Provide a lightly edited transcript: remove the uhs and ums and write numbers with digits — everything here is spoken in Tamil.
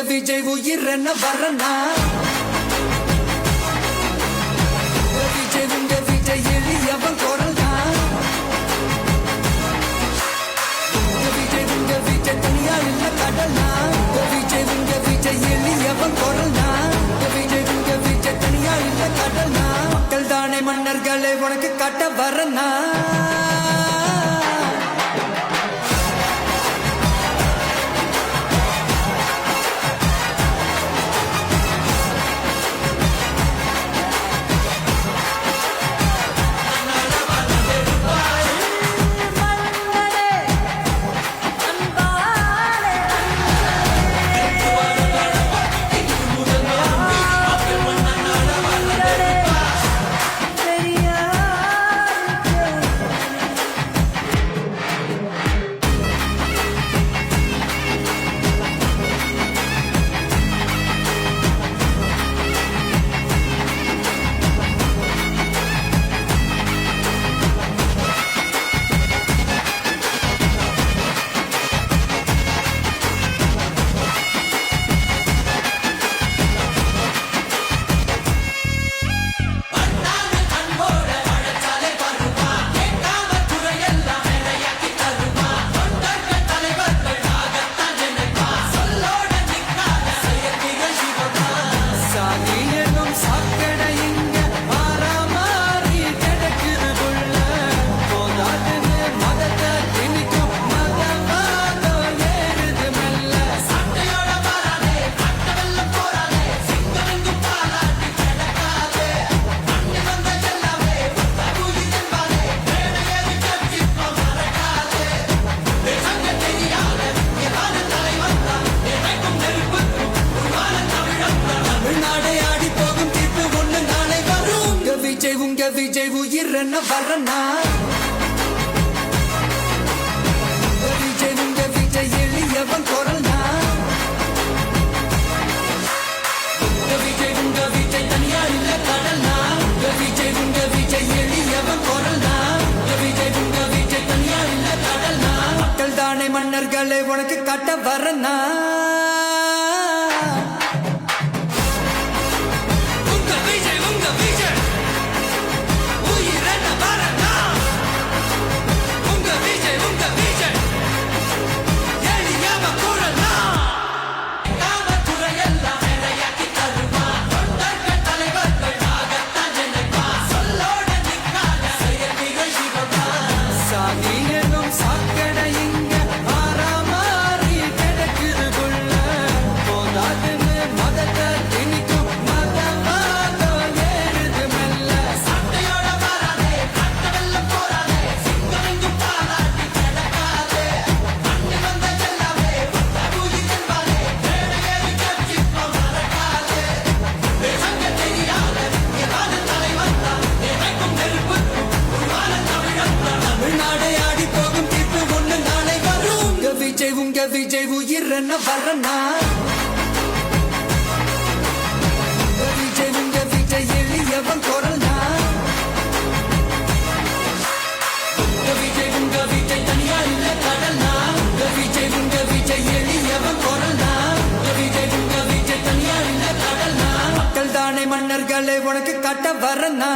விஜய் உயிர் என்ன வரனா விஜய் உங்க விஜய் எளியவன் குரல் தான் விஜய் உங்க விஜய் தனியா இல்ல கடனா விஜய் உங்க விஜய் எளியவன் குரல் தான் விஜய் உங்க விஜய் தனியா இல்ல கடனா மக்கள் தானே மன்னர்களை உனக்கு காட்ட வரனா விஜய் உயிர் என்ன வரனா விஜய் உங்க விஜய் எளியவன் குரல் தான் விஜய் உங்க விஜய் தனியா இல்ல கடனா விஜய் உங்க விஜய் எளியவன் குரல் தான் விஜய் உங்க விஜய் தனியா இல்ல கடனா மக்கள் தானே மன்னர்களை உனக்கு காட்ட வரனா விஜய் உயிர் என்ன வரனா விஜய் உங்க விஜய் எளியவன் குரல் தான் விஜய் உங்க விஜய் தனியா இல்ல கடனா விஜய் உங்க விஜய் எளியவன் குரல் தான் விஜய் உங்க விஜய் தனியா இல்ல கடனா மக்கள் தானே மன்னர்களை உனக்கு காட்ட வரனா